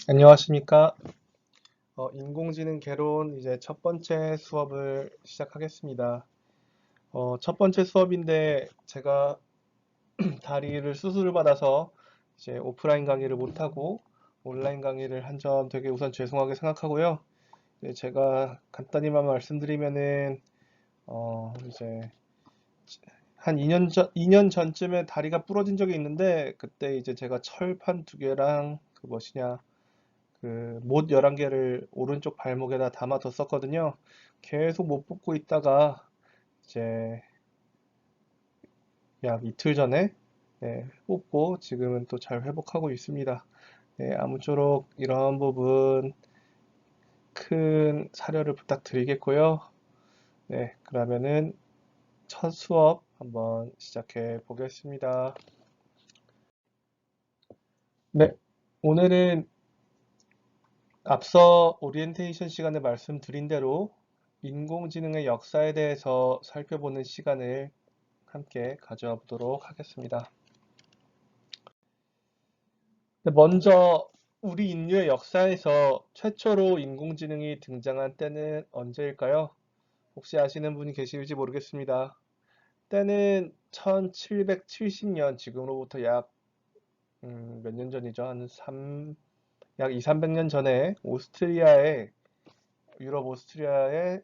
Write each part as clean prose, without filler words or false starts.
안녕하십니까. 인공지능 개론 이제 첫 번째 수업을 시작하겠습니다. 첫 번째 수업인데 제가 다리를 수술을 받아서 이제 오프라인 강의를 못하고 온라인 강의를 한 점 되게 우선 죄송하게 생각하고요. 제가 간단히만 말씀드리면은 이제 한 2년 전쯤에 다리가 부러진 적이 있는데 그때 이제 제가 철판 두 개랑 그 무엇이냐 그 못 11개를 오른쪽 발목에다 담아뒀었거든요. 계속 못 뽑고 있다가 이제 약 이틀 전에 뽑고 지금은 또 잘 회복하고 있습니다. 아무쪼록 이런 부분 큰 사려를 부탁드리겠고요. 그러면은 첫 수업 한번 시작해 보겠습니다. 네, 오늘은 앞서 오리엔테이션 시간에 말씀드린 대로 인공지능의 역사에 대해서 살펴보는 시간을 함께 가져와 보도록 하겠습니다. 먼저 우리 인류의 역사에서 최초로 인공지능이 등장한 때는 언제일까요? 혹시 아시는 분이 계실지 모르겠습니다. 때는 1770년, 지금으로부터 약 몇 년 전이죠? 약 2, 300년 전에 유럽 오스트리아에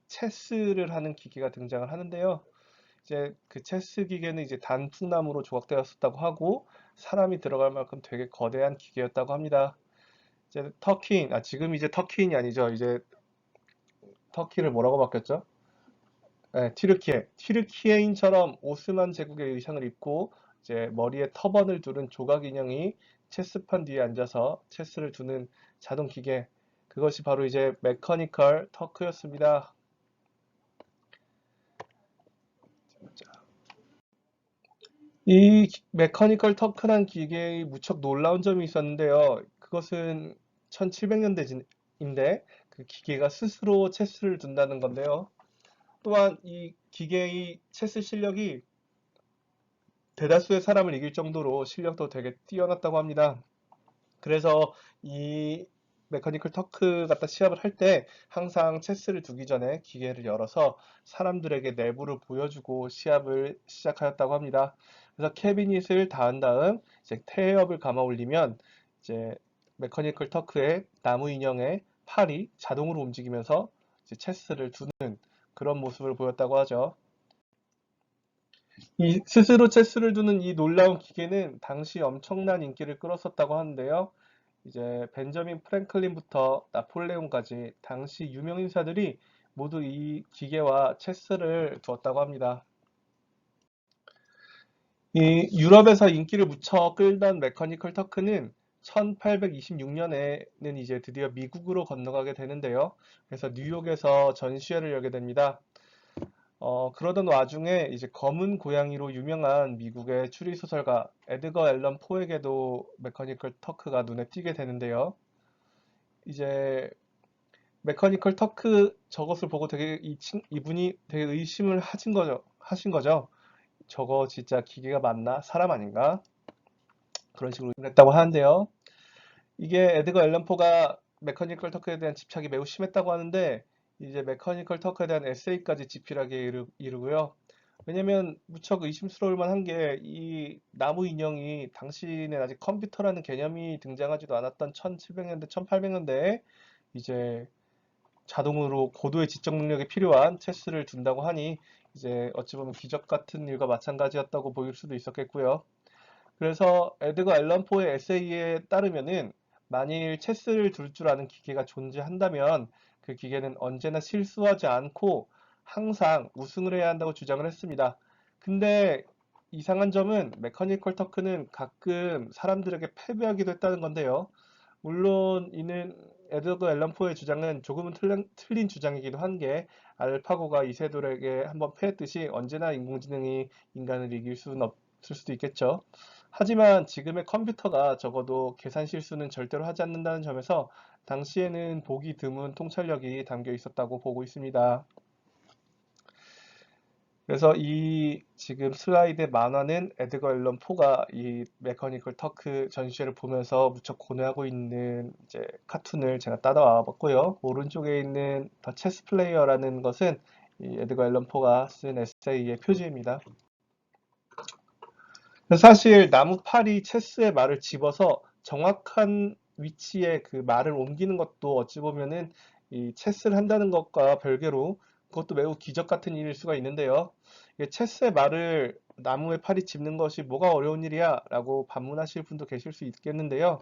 체스를 하는 기계가 등장을 하는데요. 이제 그 체스 기계는 이제 단풍나무로 조각되었었다고 하고 사람이 들어갈 만큼 되게 거대한 기계였다고 합니다. 이제 지금 이제 터키인이 아니죠. 이제 터키를 뭐라고 바뀌었죠? 네, 튀르키예인처럼 오스만 제국의 의상을 입고 이제 머리에 터번을 두른 조각 인형이 체스판 뒤에 앉아서 체스를 두는 자동 기계. 그것이 바로 이제 메커니컬 터크였습니다. 이 메커니컬 터크란 기계의 무척 놀라운 점이 있었는데요. 그것은 1700년대인데 그 기계가 스스로 체스를 둔다는 건데요. 또한 이 기계의 체스 실력이 대다수의 사람을 이길 정도로 실력도 되게 뛰어났다고 합니다. 그래서 이 메커니컬 터크 갖다 시합을 할 때 항상 체스를 두기 전에 기계를 열어서 사람들에게 내부를 보여주고 시합을 시작하였다고 합니다. 그래서 캐비닛을 닿은 다음 이제 태엽을 감아 올리면 이제 메커니컬 터크의 나무 인형의 팔이 자동으로 움직이면서 이제 체스를 두는 그런 모습을 보였다고 하죠. 이 스스로 체스를 두는 이 놀라운 기계는 당시 엄청난 인기를 끌었었다고 하는데요. 이제 벤저민 프랭클린부터 나폴레옹까지 당시 유명 인사들이 모두 이 기계와 체스를 두었다고 합니다. 이 유럽에서 인기를 무척 끌던 메커니컬 터크는 1826년에는 이제 드디어 미국으로 건너가게 되는데요. 그래서 뉴욕에서 전시회를 열게 됩니다. 그러던 와중에 이제 검은 고양이로 유명한 미국의 추리소설가 에드거 앨런 포에게도 메커니컬 터크가 눈에 띄게 되는데요. 이제 메커니컬 터크 저것을 보고 되게 이분이 되게 의심을 하신 거죠. 저거 진짜 기계가 맞나? 사람 아닌가? 그런 식으로 했다고 하는데요. 이게 에드거 앨런 포가 메커니컬 터크에 대한 집착이 매우 심했다고 하는데 이제 메커니컬 터크에 대한 에세이까지 집필하게 이르고요. 왜냐면 무척 의심스러울 만한 게 이 나무 인형이 당시에는 아직 컴퓨터라는 개념이 등장하지도 않았던 1700년대, 1800년대에 이제 자동으로 고도의 지적 능력이 필요한 체스를 둔다고 하니 이제 어찌 보면 기적 같은 일과 마찬가지였다고 보일 수도 있었겠고요. 그래서 에드거 앨런 포의 에세이에 따르면은 만일 체스를 둘 줄 아는 기계가 존재한다면 그 기계는 언제나 실수하지 않고 항상 우승을 해야 한다고 주장을 했습니다. 근데 이상한 점은 메커니컬 터크는 가끔 사람들에게 패배하기도 했다는 건데요. 물론 이는 에드거 앨런 포의 주장은 조금은 틀린 주장이기도 한 게 알파고가 이세돌에게 한번 패했듯이 언제나 인공지능이 인간을 이길 수는 없을 수도 있겠죠. 하지만 지금의 컴퓨터가 적어도 계산 실수는 절대로 하지 않는다는 점에서 당시에는 보기 드문 통찰력이 담겨 있었다고 보고 있습니다. 그래서 이 지금 슬라이드의 만화는 에드거 앨런 포가 이 메커니컬 터크 전시회를 보면서 무척 고뇌하고 있는 이제 카툰을 제가 따라와 봤고요. 오른쪽에 있는 더 체스 플레이어라는 것은 이 에드거 앨런 포가 쓴 에세이의 표지입니다. 사실 나무팔이 체스의 말을 집어서 정확한 위치에 그 말을 옮기는 것도 어찌 보면은 이 체스를 한다는 것과 별개로 그것도 매우 기적 같은 일일 수가 있는데요. 이게 체스의 말을 나무에 팔이 짚는 것이 뭐가 어려운 일이야? 라고 반문하실 분도 계실 수 있겠는데요.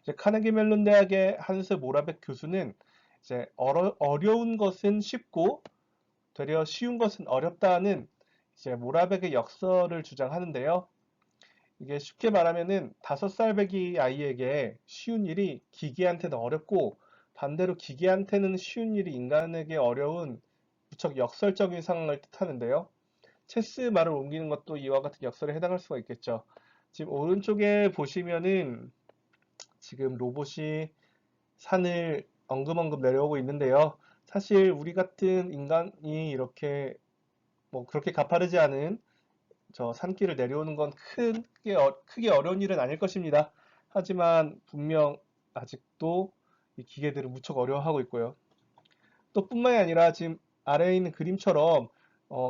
이제 카네기 멜론 대학의 한스 모라백 교수는 이제 어려운 것은 쉽고 되려 쉬운 것은 어렵다는 이제 모라백의 역설을 주장하는데요. 이게 쉽게 말하면은 5살 배기 아이에게 쉬운 일이 기계한테는 어렵고 반대로 기계한테는 쉬운 일이 인간에게 어려운 무척 역설적인 상황을 뜻하는데요. 체스 말을 옮기는 것도 이와 같은 역설에 해당할 수가 있겠죠. 지금 오른쪽에 보시면은 지금 로봇이 산을 엉금엉금 내려오고 있는데요. 사실 우리 같은 인간이 이렇게 뭐 그렇게 가파르지 않은 저 산길을 내려오는 건 크게 어려운 일은 아닐 것입니다. 하지만 분명 아직도 이 기계들은 무척 어려워하고 있고요. 또 뿐만이 아니라 지금 아래에 있는 그림처럼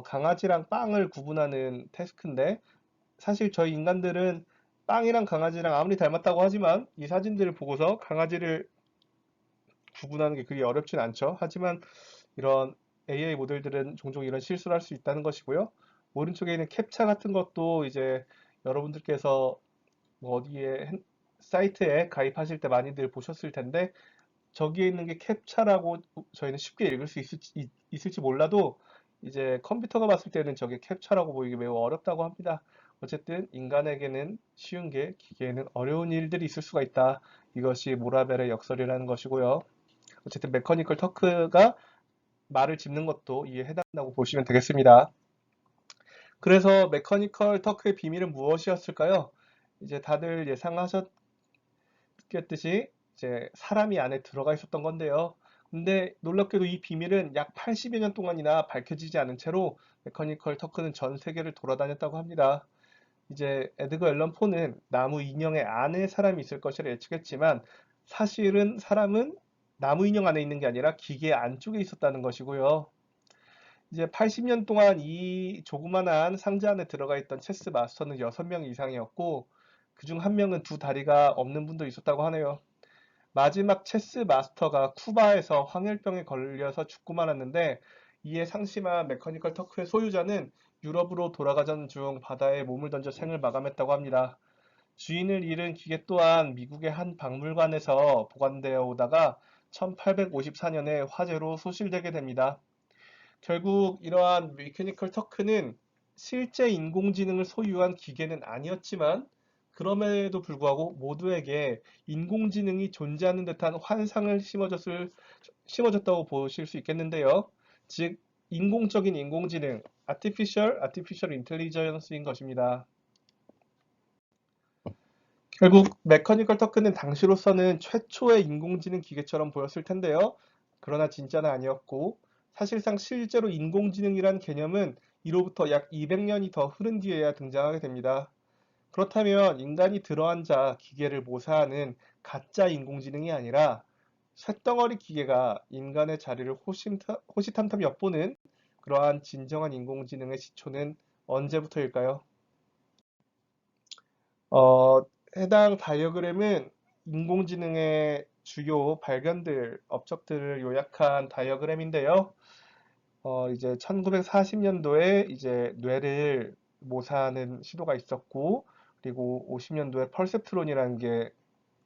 강아지랑 빵을 구분하는 태스크인데 사실 저희 인간들은 빵이랑 강아지랑 아무리 닮았다고 하지만 이 사진들을 보고서 강아지를 구분하는 게 그리 어렵진 않죠. 하지만 이런 AI 모델들은 종종 이런 실수를 할 수 있다는 것이고요. 오른쪽에 있는 캡차 같은 것도 이제 여러분들께서 뭐 어디에 사이트에 가입하실 때 많이들 보셨을 텐데 저기에 있는 게 캡차라고 저희는 쉽게 읽을 수 있을지 몰라도 이제 컴퓨터가 봤을 때는 저게 캡차라고 보이기 매우 어렵다고 합니다. 어쨌든 인간에게는 쉬운 게 기계에는 어려운 일들이 있을 수가 있다. 이것이 모라벨의 역설이라는 것이고요. 어쨌든 메커니컬 터크가 말을 짚는 것도 이에 해당한다고 보시면 되겠습니다. 그래서 메커니컬 터크의 비밀은 무엇이었을까요? 이제 다들 예상하셨겠듯이 이제 사람이 안에 들어가 있었던 건데요. 근데 놀랍게도 이 비밀은 약 80여 년 동안이나 밝혀지지 않은 채로 메커니컬 터크는 전 세계를 돌아다녔다고 합니다. 이제 에드거 앨런 포는 나무 인형의 안에 사람이 있을 것이라 예측했지만 사실은 사람은 나무 인형 안에 있는 게 아니라 기계 안쪽에 있었다는 것이고요. 이제 80년 동안 이 조그만한 상자 안에 들어가 있던 체스 마스터는 6명 이상이었고 그중 한 명은 두 다리가 없는 분도 있었다고 하네요. 마지막 체스 마스터가 쿠바에서 황열병에 걸려서 죽고 말았는데 이에 상심한 메커니컬 터크의 소유자는 유럽으로 돌아가던 중 바다에 몸을 던져 생을 마감했다고 합니다. 주인을 잃은 기계 또한 미국의 한 박물관에서 보관되어 오다가 1854년에 화재로 소실되게 됩니다. 결국 이러한 메커니컬 터크는 실제 인공지능을 소유한 기계는 아니었지만 그럼에도 불구하고 모두에게 인공지능이 존재하는 듯한 환상을 심어줬다고 보실 수 있겠는데요. 즉, 인공적인 인공지능, Artificial Intelligence인 것입니다. 결국 메커니컬 터크는 당시로서는 최초의 인공지능 기계처럼 보였을 텐데요. 그러나 진짜는 아니었고 사실상 실제로 인공지능이란 개념은 이로부터 약 200년이 더 흐른 뒤에야 등장하게 됩니다. 그렇다면 인간이 들어앉아 기계를 모사하는 가짜 인공지능이 아니라 쇳덩어리 기계가 인간의 자리를 호시탐탐 엿보는 그러한 진정한 인공지능의 시초는 언제부터일까요? 어, 해당 다이어그램은 인공지능의 주요 발견들, 업적들을 요약한 다이어그램인데요. 이제 1940년도에 이제 뇌를 모사하는 시도가 있었고, 그리고 50년도에 펄셉트론이라는 게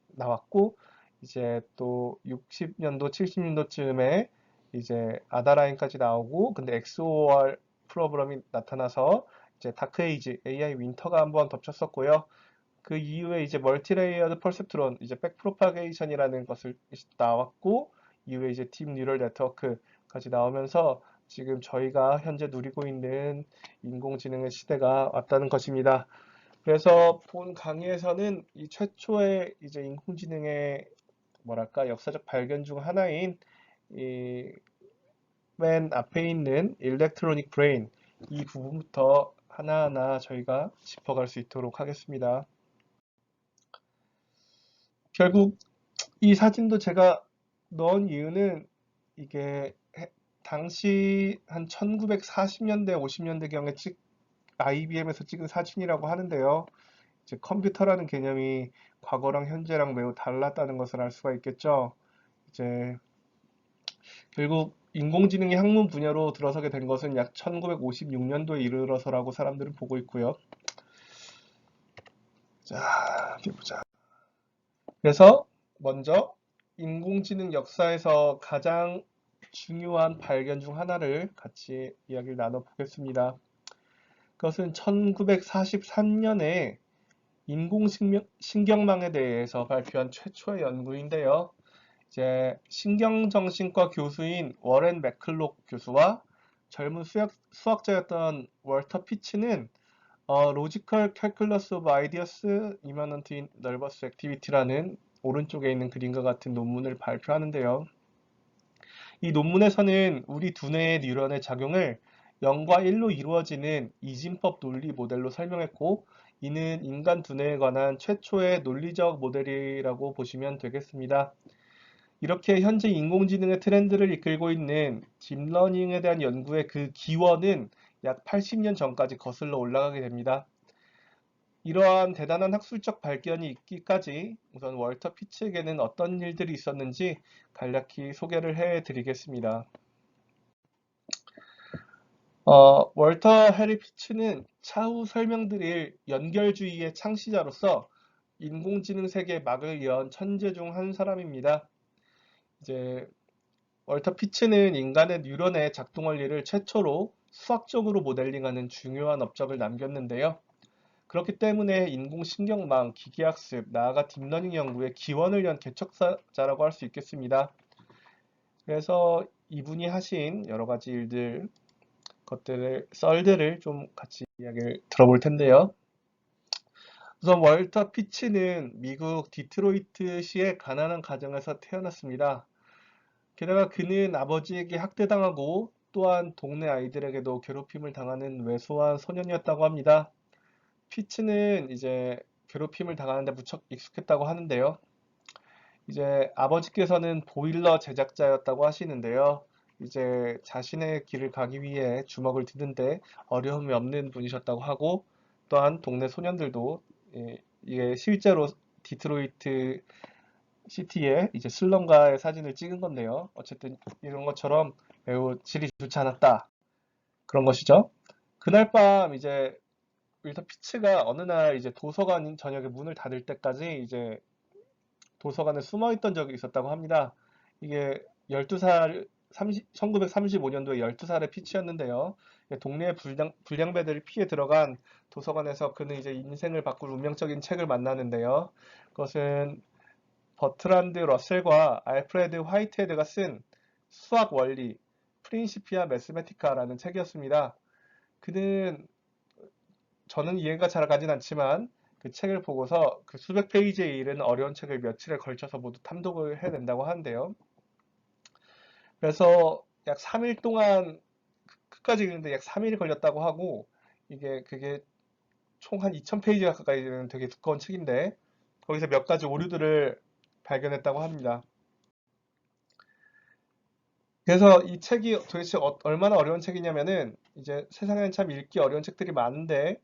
나왔고, 이제 또 60년도, 70년도쯤에 이제 아다라인까지 나오고, 근데 XOR 프로그램이 나타나서 이제 다크에이지, AI 윈터가 한번 덮쳤었고요. 그 이후에 이제 멀티레이어드 퍼셉트론, 이제 백프로파게이션이라는 것을 나왔고, 이후에 이제 딥 뉴럴 네트워크까지 나오면서 지금 저희가 현재 누리고 있는 인공지능의 시대가 왔다는 것입니다. 그래서 본 강의에서는 이 최초의 이제 인공지능의 뭐랄까 역사적 발견 중 하나인 이 맨 앞에 있는 일렉트로닉 브레인, 이 부분부터 하나하나 저희가 짚어갈 수 있도록 하겠습니다. 결국 이 사진도 제가 넣은 이유는 이게 당시 한 1940년대, 50년대경에 IBM에서 찍은 사진이라고 하는데요. 이제 컴퓨터라는 개념이 과거랑 현재랑 매우 달랐다는 것을 알 수가 있겠죠. 이제 결국 인공지능이 학문 분야로 들어서게 된 것은 약 1956년도에 이르러서라고 사람들은 보고 있고요. 자, 어디 보자. 그래서 먼저 인공지능 역사에서 가장 중요한 발견 중 하나를 같이 이야기를 나눠보겠습니다. 그것은 1943년에 인공신경망에 대해서 발표한 최초의 연구인데요. 이제 신경정신과 교수인 워렌 맥클록 교수와 젊은 수학자였던 월터 피츠는 Logical Calculus of Ideas Immanent in Nervous Activity라는 오른쪽에 있는 그림과 같은 논문을 발표하는데요. 이 논문에서는 우리 두뇌의 뉴런의 작용을 0과 1로 이루어지는 이진법 논리 모델로 설명했고, 이는 인간 두뇌에 관한 최초의 논리적 모델이라고 보시면 되겠습니다. 이렇게 현재 인공지능의 트렌드를 이끌고 있는 딥러닝에 대한 연구의 그 기원은 약 80년 전까지 거슬러 올라가게 됩니다. 이러한 대단한 학술적 발견이 있기까지 우선 월터 피츠에게는 어떤 일들이 있었는지 간략히 소개를 해드리겠습니다. 월터 해리 피츠는 차후 설명드릴 연결주의의 창시자로서 인공지능 세계에 막을 연 천재 중 한 사람입니다. 이제 월터 피츠는 인간의 뉴런의 작동 원리를 최초로 수학적으로 모델링하는 중요한 업적을 남겼는데요. 그렇기 때문에 인공신경망, 기계학습, 나아가 딥러닝 연구의 기원을 연 개척자라고 할 수 있겠습니다. 그래서 이분이 하신 여러 가지 일들, 썰들을 좀 같이 이야기를 들어볼 텐데요. 우선 월터 피츠는 미국 디트로이트시의 가난한 가정에서 태어났습니다. 게다가 그는 아버지에게 학대당하고 또한 동네 아이들에게도 괴롭힘을 당하는 왜소한 소년이었다고 합니다. 피츠는 이제 괴롭힘을 당하는데 무척 익숙했다고 하는데요. 이제 아버지께서는 보일러 제작자였다고 하시는데요. 이제 자신의 길을 가기 위해 주먹을 드는데 어려움이 없는 분이셨다고 하고, 또한 동네 소년들도 이게 실제로 디트로이트 시티의 이제 슬럼가의 사진을 찍은 건데요. 어쨌든 이런 것처럼 매우 질이 좋지 않았다. 그런 것이죠. 그날 밤 이제 윌터 피츠가 어느 날 이제 도서관 저녁에 문을 닫을 때까지 이제 도서관에 숨어 있던 적이 있었다고 합니다. 이게 12살, 1935년도에 12살의 피치였는데요. 동네의 불량배들을 피해 들어간 도서관에서 그는 이제 인생을 바꿀 운명적인 책을 만나는데요. 그것은 버트란드 러셀과 알프레드 화이트헤드가 쓴 수학 원리, 프린시피아 매스메티카라는 책이었습니다. 그는 저는 이해가 잘 가진 않지만 그 책을 보고서 그 수백 페이지에 이른 어려운 책을 며칠에 걸쳐서 모두 탐독을 해낸다고 하는데요. 그래서 약 3일 동안 끝까지 읽는데 약 3일이 걸렸다고 하고, 그게 총 한 2000페이지가 가까이 되는 되게 두꺼운 책인데 거기서 몇 가지 오류들을 발견했다고 합니다. 그래서 이 책이 도대체 얼마나 어려운 책이냐면은, 이제 세상에는 참 읽기 어려운 책들이 많은데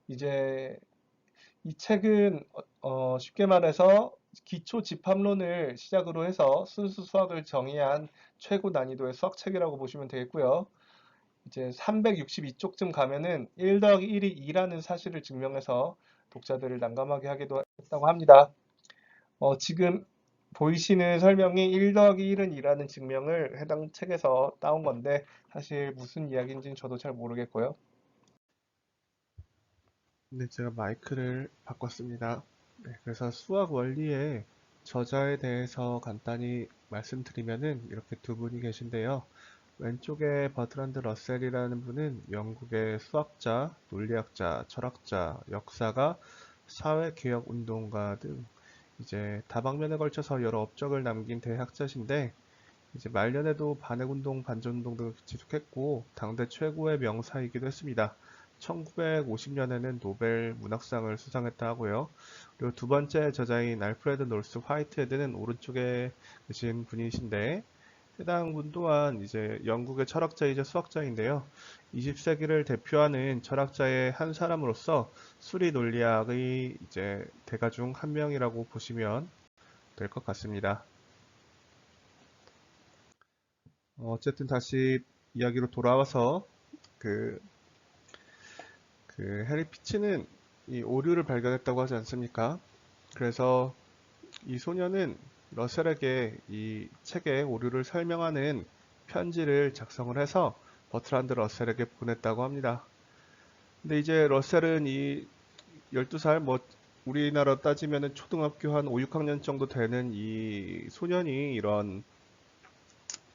이제 이 책은 쉽게 말해서 기초 집합론을 시작으로 해서 순수 수학을 정의한 최고 난이도의 수학책이라고 보시면 되겠고요. 이제 362쪽쯤 가면은 1 더하기 1이 2라는 사실을 증명해서 독자들을 난감하게 하기도 했다고 합니다. 지금 보이시는 설명이 1 더하기 1은 2라는 증명을 해당 책에서 따온 건데 사실 무슨 이야기인지는 저도 잘 모르겠고요. 네, 제가 마이크를 바꿨습니다. 네, 그래서 수학 원리의 저자에 대해서 간단히 말씀드리면은 이렇게 두 분이 계신데요. 왼쪽에 버트란드 러셀이라는 분은 영국의 수학자, 논리학자, 철학자, 역사가, 사회개혁운동가 등 이제 다방면에 걸쳐서 여러 업적을 남긴 대학자신데, 이제 말년에도 반핵운동, 반전운동 등을 지속했고 당대 최고의 명사이기도 했습니다. 1950년에는 노벨 문학상을 수상했다 하고요. 그리고 두 번째 저자인 알프레드 놀스 화이트헤드는 오른쪽에 계신 분이신데 해당 분 또한 이제 영국의 철학자이자 수학자인데요. 20세기를 대표하는 철학자의 한 사람으로서 수리 논리학의 이제 대가 중 한 명이라고 보시면 될 것 같습니다. 어쨌든 다시 이야기로 돌아와서 그, 그 해리 피치는 이 오류를 발견했다고 하지 않습니까? 그래서 이 소녀는 러셀에게 이 책의 오류를 설명하는 편지를 작성을 해서 버트란드 러셀에게 보냈다고 합니다. 근데 이제 러셀은 이 12살, 뭐 우리나라 따지면은 초등학교 한 5, 6학년 정도 되는 이 소년이 이런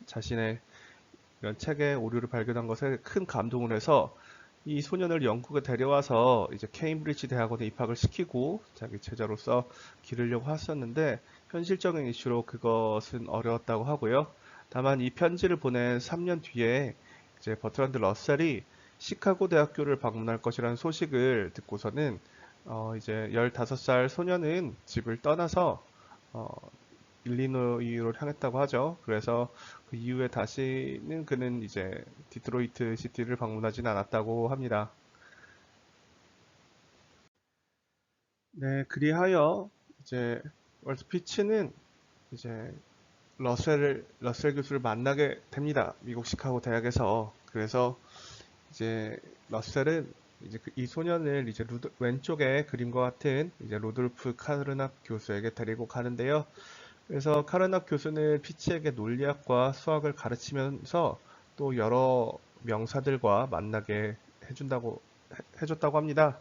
자신의 이런 책의 오류를 발견한 것에 큰 감동을 해서 이 소년을 영국에 데려와서 이제 케임브리지 대학원에 입학을 시키고 자기 제자로서 기르려고 했었는데 현실적인 이슈로 그것은 어려웠다고 하고요. 다만 이 편지를 보낸 3년 뒤에 이제 버트란드 러셀이 시카고 대학교를 방문할 것이라는 소식을 듣고서는 이제 15살 소년은 집을 떠나서 어, 일리노이로 향했다고 하죠. 그래서 그 이후에 다시는 그는 이제 디트로이트 시티를 방문하진 않았다고 합니다. 네, 그리하여 이제 월트 피츠는 이제 러셀 교수를 만나게 됩니다. 미국 시카고 대학에서. 그래서 이제 러셀은 이제 이 소년을 이제 왼쪽에 그림과 같은 이제 로돌프 카르낙 교수에게 데리고 가는데요. 그래서 카르낙 교수는 피치에게 논리학과 수학을 가르치면서 또 여러 명사들과 만나게 해줬다고 합니다.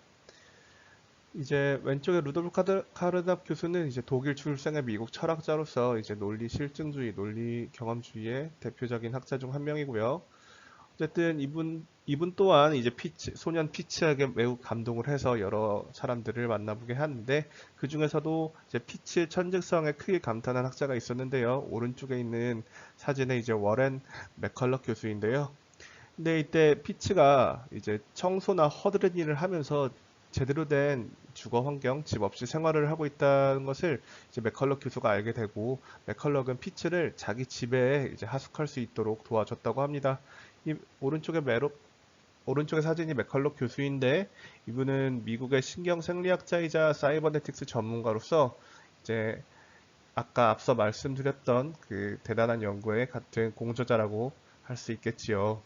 이제 왼쪽에 루돌프 카르낙 교수는 이제 독일 출생의 미국 철학자로서 이제 논리 실증주의, 논리 경험주의의 대표적인 학자 중 한 명이고요. 어쨌든 이분 또한 이제 소년 피치에게 매우 감동을 해서 여러 사람들을 만나보게 하는데 그 중에서도 이제 피치의 천직성에 크게 감탄한 학자가 있었는데요. 오른쪽에 있는 사진에 이제 워렌 맥컬럭 교수인데요. 근데 이때 피치가 이제 청소나 허드렛 일을 하면서 제대로 된 주거 환경, 집 없이 생활을 하고 있다는 것을 이제 맥컬럭 교수가 알게 되고 맥컬럭은 피치를 자기 집에 이제 하숙할 수 있도록 도와줬다고 합니다. 이 오른쪽의 사진이 맥컬럭 교수인데 이분은 미국의 신경생리학자이자 사이버네틱스 전문가로서 이제 아까 앞서 말씀드렸던 그 대단한 연구의 같은 공저자라고 할 수 있겠지요.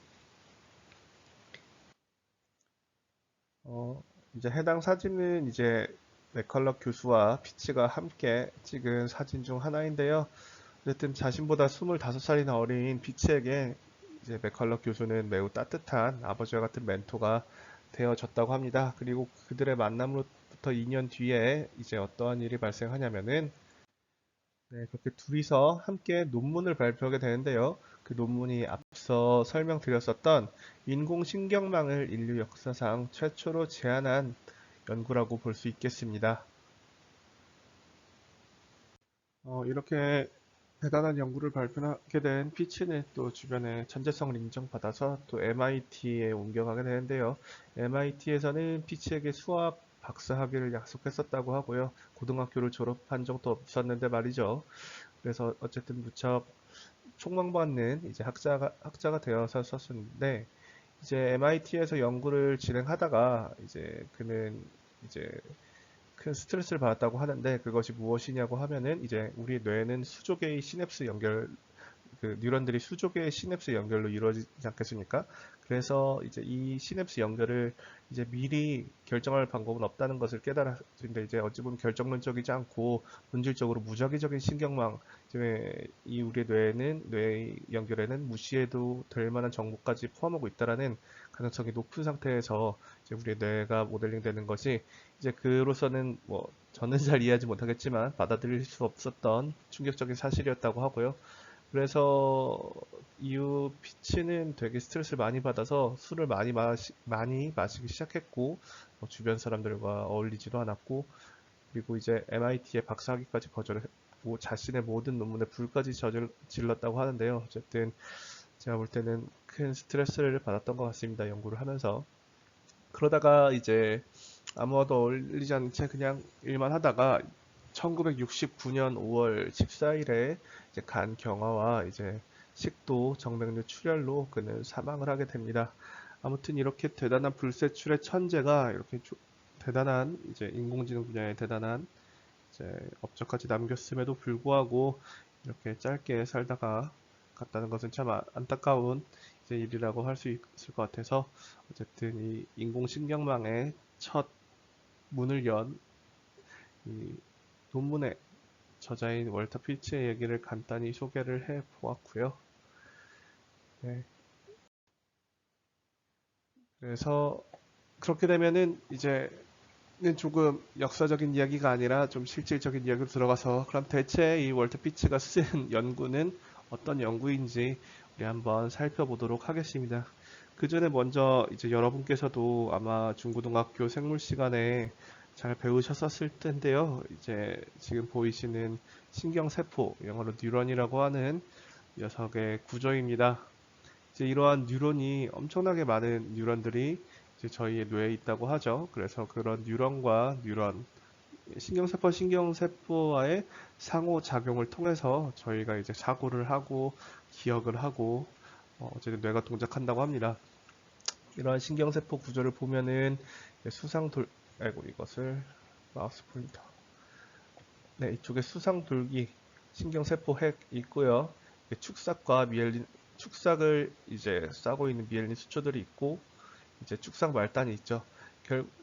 어, 이제 해당 사진은 이제 맥컬럭 교수와 피치가 함께 찍은 사진 중 하나인데요. 어쨌든 자신보다 25살이나 어린 피치에게 이제 맥컬럭 교수는 매우 따뜻한 아버지와 같은 멘토가 되어졌다고 합니다. 그리고 그들의 만남으로부터 2년 뒤에 이제 어떠한 일이 발생하냐면은 네, 그렇게 둘이서 함께 논문을 발표하게 되는데요. 그 논문이 앞서 설명드렸었던 인공신경망을 인류 역사상 최초로 제안한 연구라고 볼 수 있겠습니다. 이렇게 대단한 연구를 발표하게 된 피치는 또 주변에 천재성을 인정받아서 또 MIT에 옮겨가게 되는데요. MIT에서는 피치에게 수학 박사 학위를 약속했었다고 하고요. 고등학교를 졸업한 적도 없었는데 말이죠. 그래서 어쨌든 무척 촉망받는 이제 학자가 되어서 썼었는데 이제 MIT에서 연구를 진행하다가 이제 그는 이제 큰 스트레스를 받았다고 하는데 그것이 무엇이냐고 하면은 이제 우리 뇌는 수조 개의 시냅스 연결 그 뉴런들이 수조 개의 시냅스 연결로 이루어지지 않겠습니까? 그래서 이제 이 시냅스 연결을 이제 미리 결정할 방법은 없다는 것을 깨달았는데 이제 어찌 보면 결정론적이지 않고 본질적으로 무작위적인 신경망, 이 우리 뇌는 뇌 연결에는 무시해도 될 만한 정보까지 포함하고 있다라는 가능성이 높은 상태에서 이제 우리 뇌가 모델링 되는 것이 이제 그로서는 뭐 저는 잘 이해하지 못하겠지만 받아들일 수 없었던 충격적인 사실이었다고 하고요. 그래서 이후 피치는 되게 스트레스를 많이 받아서 술을 많이 마시기 시작했고 주변 사람들과 어울리지도 않았고 그리고 이제 MIT의 박사학위까지 거절을 했고 자신의 모든 논문에 불까지 질렀다고 하는데요. 어쨌든 제가 볼 때는 큰 스트레스를 받았던 것 같습니다. 연구를 하면서. 그러다가 이제 아무것도 어울리지 않은 채 그냥 일만 하다가 1969년 5월 14일에 이제 간 경화와 이제 식도 정맥류 출혈로 그는 사망을 하게 됩니다. 아무튼 이렇게 대단한 불세출의 천재가 이렇게 대단한 이제 인공지능 분야의 대단한 이제 업적까지 남겼음에도 불구하고 이렇게 짧게 살다가 갔다는 것은 참 안타까운 이제 일이라고 할 수 있을 것 같아서 어쨌든 이 인공신경망의 첫 문을 연 이 논문의 저자인 월터 필치의 얘기를 간단히 소개를 해 보았고요. 네, 그래서 그렇게 되면은 이제는 조금 역사적인 이야기가 아니라 좀 실질적인 이야기로 들어가서 그럼 대체 이 월터 피츠가 쓴 연구는 어떤 연구인지 우리 한번 살펴보도록 하겠습니다. 그 전에 먼저 이제 여러분께서도 아마 중고등학교 생물 시간에 잘 배우셨었을 텐데요. 이제 지금 보이시는 신경세포, 영어로 뉴런이라고 하는 녀석의 구조입니다. 이제 이러한 뉴런이 엄청나게 많은 뉴런들이 이제 저희의 뇌에 있다고 하죠. 그래서 그런 뉴런과 뉴런, 신경세포와의 상호작용을 통해서 저희가 이제 사고를 하고 기억을 하고 어쨌든 뇌가 동작한다고 합니다. 이러한 신경세포 구조를 보면은 아이고 이것을 마우스 포인터. 네, 이쪽에 수상돌기 신경세포 핵 있고요. 축삭과 미엘린 축삭을 이제 싸고 있는 미엘린 수초들이 있고 이제 축삭 말단이 있죠.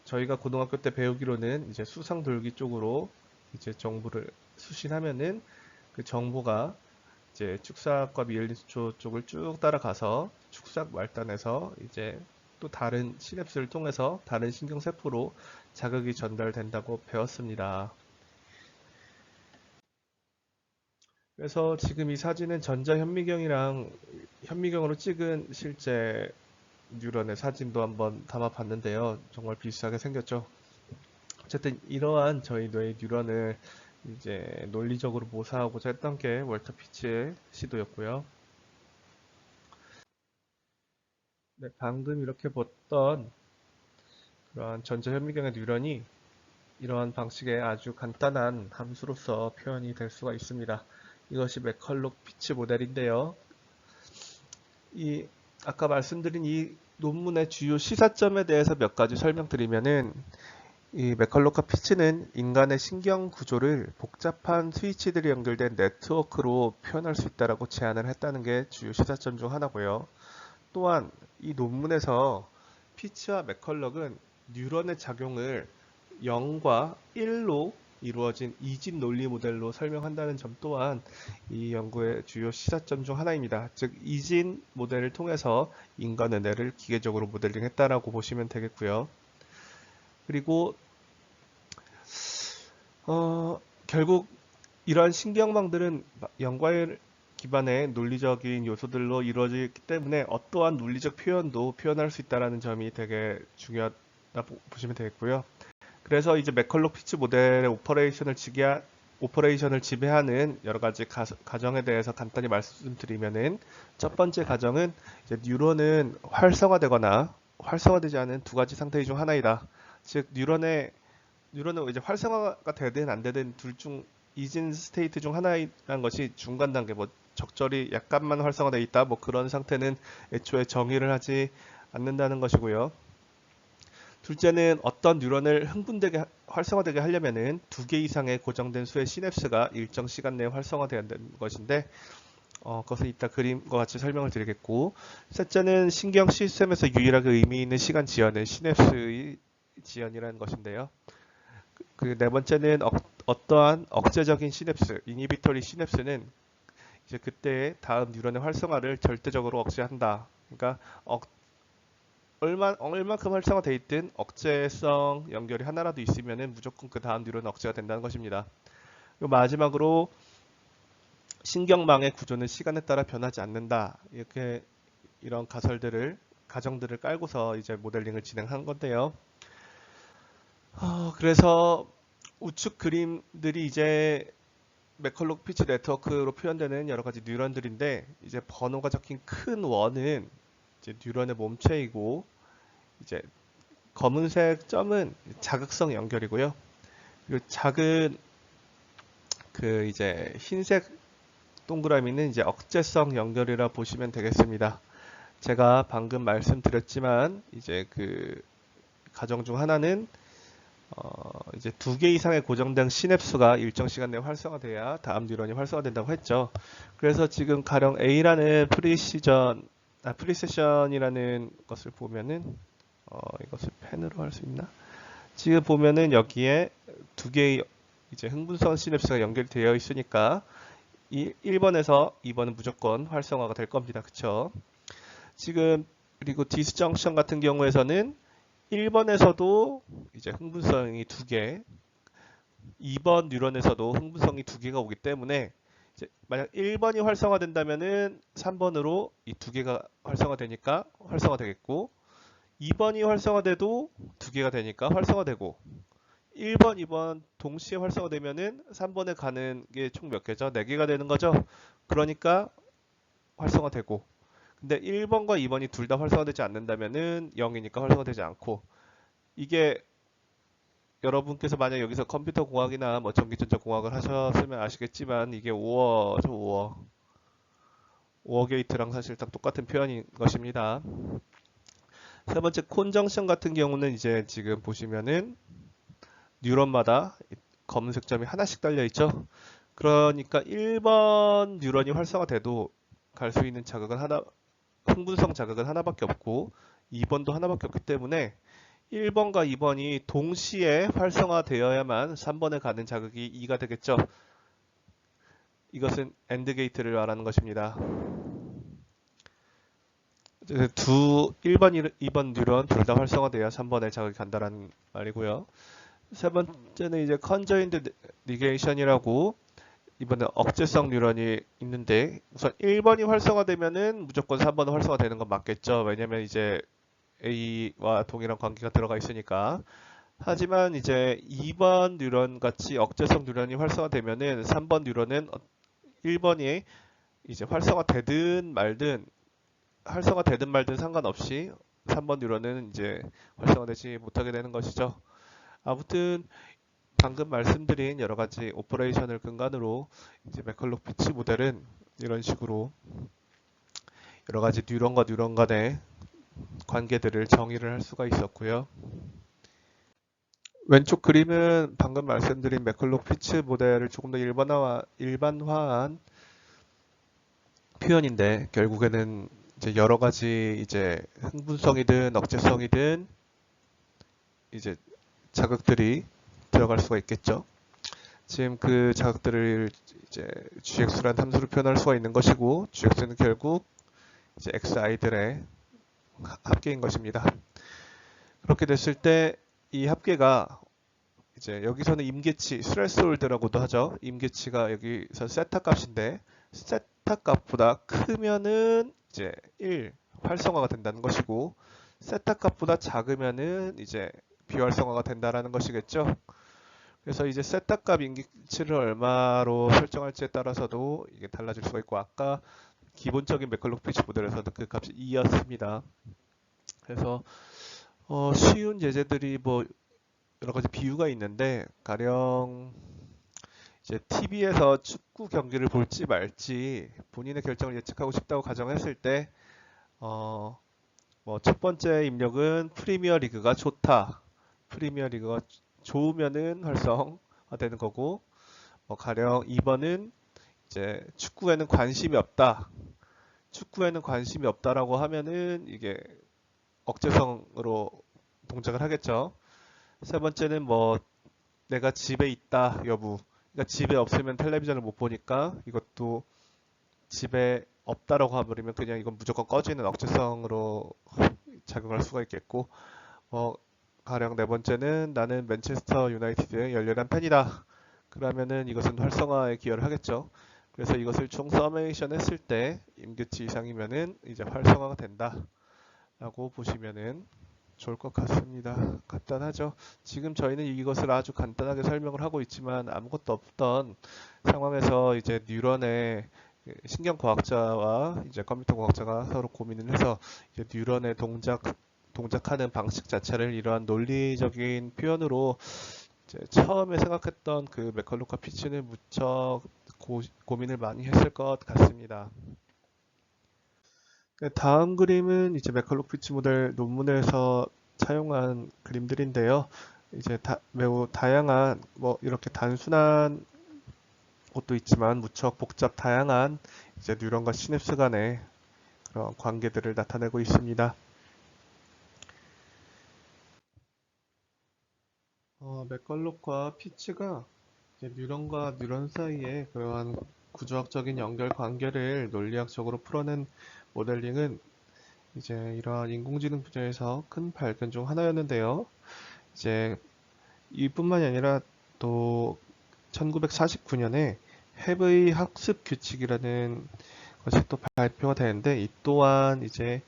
저희가 고등학교 때 배우기로는 이제 수상돌기 쪽으로 이제 정보를 수신하면은 그 정보가 이제 축삭과 미엘린 수초 쪽을 쭉 따라가서 축삭 말단에서 이제 또 다른 시냅스를 통해서 다른 신경세포로 자극이 전달된다고 배웠습니다. 그래서 지금 이 사진은 전자현미경이랑 현미경으로 찍은 실제 뉴런의 사진도 한번 담아봤는데요. 정말 비슷하게 생겼죠. 어쨌든 이러한 저희 뇌의 뉴런을 이제 논리적으로 모사하고자 했던 게 월터 피치의 시도였고요. 네, 방금 이렇게 봤던 그러한 전자현미경의 뉴런이 이러한 방식의 아주 간단한 함수로서 표현이 될 수가 있습니다. 이것이 맥컬록 피치 모델인데요. 이 아까 말씀드린 이 논문의 주요 시사점에 대해서 몇 가지 설명드리면은 이 맥컬로카 피치는 인간의 신경 구조를 복잡한 스위치들이 연결된 네트워크로 표현할 수 있다라고 제안을 했다는 게 주요 시사점 중 하나고요. 또한 이 논문에서 피치와 맥컬럭은 뉴런의 작용을 0과 1로 이루어진 이집 논리 모델로 설명한다는 점 또한 이 연구의 주요 시사점 중 하나입니다. 즉, 이집 모델을 통해서 인간의 뇌를 기계적으로 모델링했다라고 보시면 되겠고요. 그리고 결국 이러한 신경망들은 연관 기반의 논리적인 요소들로 이루어지기 때문에 어떠한 논리적 표현도 표현할 수 있다는 점이 되게 중요하다고 보시면 되겠고요. 그래서 이제 맥컬록 피치 모델의 오퍼레이션을 지배하는 여러 가지 가정에 대해서 간단히 말씀드리면은 첫 번째 가정은 이제 뉴런은 활성화되거나 활성화되지 않은 두 가지 상태 중 하나이다. 즉 뉴런은 이제 활성화가 되든 안 되든 둘 중 이진 스테이트 중 하나라는 것이 중간 단계, 뭐 적절히 약간만 활성화되어 있다, 뭐 그런 상태는 애초에 정의를 하지 않는다는 것이고요. 둘째는 어떤 뉴런을 흥분되게 활성화되게 하려면은 두 개 이상의 고정된 수의 시냅스가 일정 시간 내에 활성화되어야 되는 것인데 그것은 이따 그림과 같이 설명을 드리겠고, 셋째는 신경 시스템에서 유일하게 의미 있는 시간 지연은 시냅스의 지연이라는 것인데요. 그 네 번째는 어떠한 억제적인 시냅스, 이니비터리 시냅스는 이제 그때의 다음 뉴런의 활성화를 절대적으로 억제한다. 그러니까 얼만큼 활성화돼 있든 억제성 연결이 하나라도 있으면은 무조건 그 다음 뉴런은 억제가 된다는 것입니다. 그리고 마지막으로 신경망의 구조는 시간에 따라 변하지 않는다. 이렇게 이런 가정들을 깔고서 이제 모델링을 진행한 건데요. 그래서 우측 그림들이 이제 맥컬록 피치 네트워크로 표현되는 여러 가지 뉴런들인데, 이제 번호가 적힌 큰 원은 이제 뉴런의 몸체이고, 이제 검은색 점은 자극성 연결이고요. 그리고 작은 그 이제 흰색 동그라미는 이제 억제성 연결이라 보시면 되겠습니다. 제가 방금 말씀드렸지만 이제 그 가정 중 하나는 이제 2개 이상의 고정된 시냅스가 일정 시간 내에 활성화돼야 다음 뉴런이 활성화된다고 했죠. 그래서 지금 가령 A라는 프리세션이라는 것을 보면은 이것을 펜으로 할 수 있나? 지금 보면은 여기에 2개의 이제 흥분성 시냅스가 연결되어 있으니까 1번에서 2번은 무조건 활성화가 될 겁니다. 그쵸? 지금 그리고 디스정션 같은 경우에서는 1번에서도 이제 흥분성이 2개, 2번 뉴런에서도 흥분성이 2개가 오기 때문에 이제 만약 1번이 활성화된다면은 3번으로 이 2개가 활성화되니까 활성화되겠고, 2번이 활성화돼도 2개가 되니까 활성화되고, 1번, 2번 동시에 활성화되면은 3번에 가는 게 총 몇 개죠? 4개가 되는 거죠? 그러니까 활성화되고, 근데 1번과 2번이 둘 다 활성화되지 않는다면은 0이니까 활성화되지 않고, 이게 여러분께서 만약 여기서 컴퓨터 공학이나 뭐 전기전자 공학을 하셨으면 아시겠지만 이게 오어죠, 오어. 오어 게이트랑 사실 딱 똑같은 표현인 것입니다. 세 번째 콘정션 같은 경우는 이제 지금 보시면은 뉴런마다 검은색 점이 하나씩 달려 있죠. 그러니까 1번 뉴런이 활성화돼도 갈 수 있는 자극은 흥분성 자극은 하나밖에 없고 2번도 하나밖에 없기 때문에 1번과 2번이 동시에 활성화되어야만 3번에 가는 자극이 2가 되겠죠. 이것은 AND 게이트를 말하는 것입니다. 1번, 2번 뉴런 둘 다 활성화돼야 3번에 자극이 간다는 말이고요. 세 번째는 이제 컨저인드 니게이션이라고, 이번에 억제성 뉴런이 있는데, 우선 1번이 활성화되면은 무조건 3번은 활성화되는 건 맞겠죠. 왜냐면 이제 A와 동일한 관계가 들어가 있으니까. 하지만 이제 2번 뉴런 같이 억제성 뉴런이 활성화되면은 3번 뉴런은 1번이 이제 활성화되든 말든 상관없이 3번 뉴런은 이제 활성화되지 못하게 되는 것이죠. 아무튼 방금 말씀드린 여러 가지 오퍼레이션을 근간으로 이제 맥컬록 피치 모델은 이런 식으로 여러 가지 뉴런과 뉴런 간의 관계들을 정의를 할 수가 있었고요. 왼쪽 그림은 방금 말씀드린 맥컬록 피치 모델을 조금 더 일반화한 표현인데, 결국에는 이제 여러 가지 이제 흥분성이든 억제성이든 이제 자극들이 들어갈 수가 있겠죠. 지금 그 자극들을 이제 GX라는 함수로 표현할 수가 있는 것이고, GX는 결국 이제 XI들의 합계인 것입니다. 그렇게 됐을 때 이 합계가 이제 여기서는 임계치, 스레스홀드라고도 하죠. 임계치가 여기서 세타 값인데, 세타 값보다 크면은 이제 1 활성화가 된다는 것이고, 세타 값보다 작으면은 이제 비활성화가 된다라는 것이겠죠. 그래서 이제 세타 값 임계치를 얼마로 설정할지에 따라서도 이게 달라질 수가 있고, 아까 기본적인 맥컬록 피치 모델에서도 그 값이 2였습니다. 그래서 쉬운 예제들이 뭐 여러 가지 비유가 있는데, 가령 이제 TV에서 축구 경기를 볼지 말지 본인의 결정을 예측하고 싶다고 가정했을 때, 뭐 첫 번째 입력은 프리미어 리그가 좋다. 프리미어 리그가 좋으면은 활성화되는 거고, 가령 2번은 이제 축구에는 관심이 없다. 축구에는 관심이 없다라고 하면은 이게 억제성으로 동작을 하겠죠. 세 번째는 뭐 내가 집에 있다 여부. 그러니까 집에 없으면 텔레비전을 못 보니까 이것도 집에 없다라고 해버리면 그냥 이건 무조건 꺼지는 억제성으로 작용할 수가 있겠고, 가령 네 번째는 나는 맨체스터 유나이티드의 열렬한 팬이다. 그러면은 이것은 활성화에 기여를 하겠죠. 그래서 이것을 총 서메이션 했을 때 임계치 이상이면은 이제 활성화가 된다 라고 보시면은 좋을 것 같습니다. 간단하죠. 지금 저희는 이것을 아주 간단하게 설명을 하고 있지만 아무것도 없던 상황에서 이제 뉴런의 신경과학자와 이제 컴퓨터 과학자가 서로 고민을 해서 이제 뉴런의 동작하는 방식 자체를 이러한 논리적인 표현으로 이제 처음에 생각했던 그 맥컬루카 피치는 무척 고민을 많이 했을 것 같습니다. 다음 그림은 이제 맥컬룩 피치 모델 논문에서 사용한 그림들인데요. 이제 매우 다양한 뭐 이렇게 단순한 것도 있지만 무척 복잡 다양한 이제 뉴런과 시냅스 간의 그런 관계들을 나타내고 있습니다. 맥컬룩과 피치가 이제 뉴런과 뉴런 사이의 그러한 구조학적인 연결 관계를 논리학적으로 풀어낸 모델링은 이제 이러한 인공지능 분야에서 큰 발견 중 하나였는데요. 이제 이뿐만이 아니라 또 1949년에 해브의 학습 규칙이라는 것이 또 발표가 되는데 이 또한 이제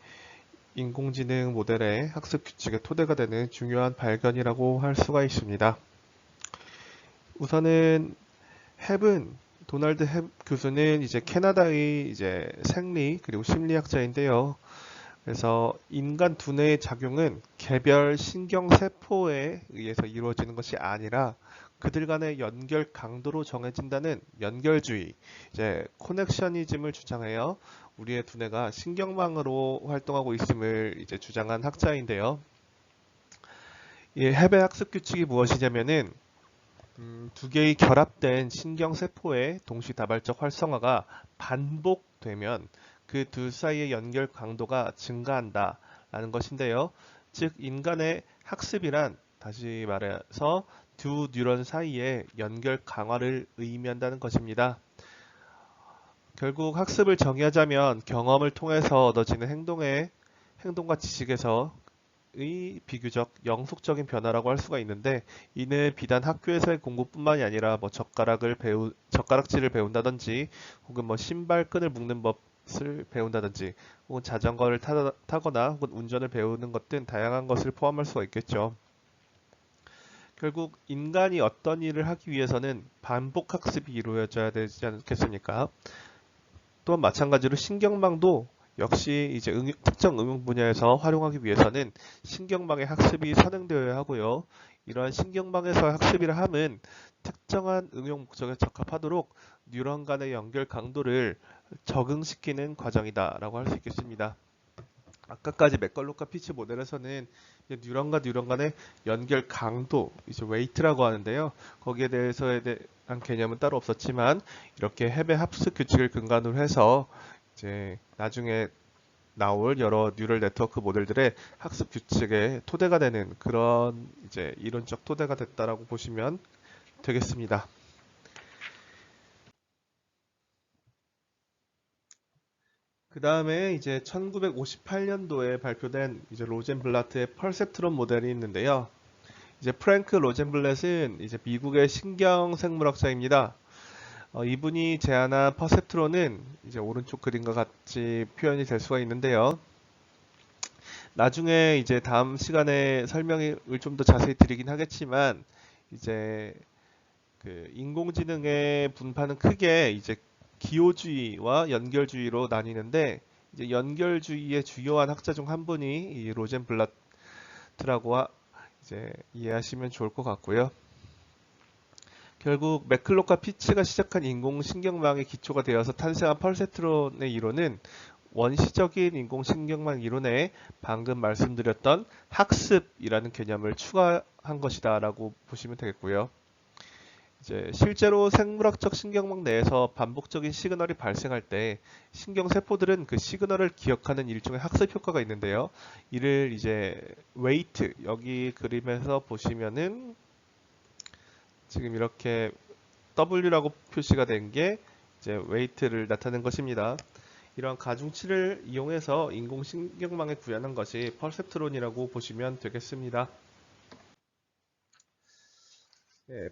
인공지능 모델의 학습 규칙의 토대가 되는 중요한 발견이라고 할 수가 있습니다. 우선은 헵은 도널드 헵 교수는 이제 캐나다의 이제 생리 그리고 심리학자인데요. 그래서 인간 두뇌의 작용은 개별 신경세포에 의해서 이루어지는 것이 아니라 그들 간의 연결 강도로 정해진다는 연결주의, 이제 코넥셔니즘을 주장하여 우리의 두뇌가 신경망으로 활동하고 있음을 이제 주장한 학자인데요. 이 헤베 학습 규칙이 무엇이냐면은 두 개의 결합된 신경세포의 동시다발적 활성화가 반복되면 그 둘 사이의 연결 강도가 증가한다라는 것인데요. 즉 인간의 학습이란 다시 말해서 두 뉴런 사이의 연결 강화를 의미한다는 것입니다. 결국 학습을 정의하자면 경험을 통해서 얻어지는 행동과 지식에서 의 비교적 영속적인 변화라고 할 수가 있는데 이는 비단 학교에서의 공부뿐만이 아니라 뭐 젓가락질을 배운다든지 혹은 뭐 신발끈을 묶는 법을 배운다든지 혹은 자전거를 타거나 혹은 운전을 배우는 것 등 다양한 것을 포함할 수가 있겠죠. 결국 인간이 어떤 일을 하기 위해서는 반복 학습이 이루어져야 되지 않겠습니까? 또한 마찬가지로 신경망도 역시 이제 특정 응용 분야에서 활용하기 위해서는 신경망의 학습이 선행되어야 하고요. 이러한 신경망에서 학습이라 함은 특정한 응용 목적에 적합하도록 뉴런 간의 연결 강도를 적응시키는 과정이다라고 할 수 있겠습니다. 아까까지 맥컬룩과 피치 모델에서는 이제 뉴런과 뉴런 간의 연결 강도, 이제 웨이트라고 하는데요. 거기에 대해서에 대한 개념은 따로 없었지만 이렇게 헤베 합숙 규칙을 근간으로 해서 이제 나중에 나올 여러 뉴럴 네트워크 모델들의 학습 규칙의 토대가 되는 그런 이제 이론적 토대가 됐다라고 보시면 되겠습니다. 그 다음에 이제 1958년도에 발표된 이제 로젠블라트의 펄셉트론 모델이 있는데요. 이제 프랭크 로젠블렛은 이제 미국의 신경생물학자입니다. 이분이 제안한 퍼셉트론은 이제 오른쪽 그림과 같이 표현이 될 수가 있는데요. 나중에 이제 다음 시간에 설명을 좀 더 자세히 드리긴 하겠지만 이제 그 인공지능의 분파는 크게 이제 기호주의와 연결주의로 나뉘는데 이제 연결주의의 주요한 학자 중 한 분이 이 로젠블라트라고 이제 이해하시면 좋을 것 같고요. 결국 맥클로카 피츠가 시작한 인공신경망의 기초가 되어서 탄생한 펄세트론의 이론은 원시적인 인공신경망 이론에 방금 말씀드렸던 학습이라는 개념을 추가한 것이다라고 보시면 되겠고요. 이제 실제로 생물학적 신경망 내에서 반복적인 시그널이 발생할 때 신경세포들은 그 시그널을 기억하는 일종의 학습 효과가 있는데요. 이를 이제 웨이트, 여기 그림에서 보시면은 지금 이렇게 W라고 표시가 된 게 이제 웨이트를 나타낸 것입니다. 이러한 가중치를 이용해서 인공신경망에 구현한 것이 펄셉트론이라고 보시면 되겠습니다.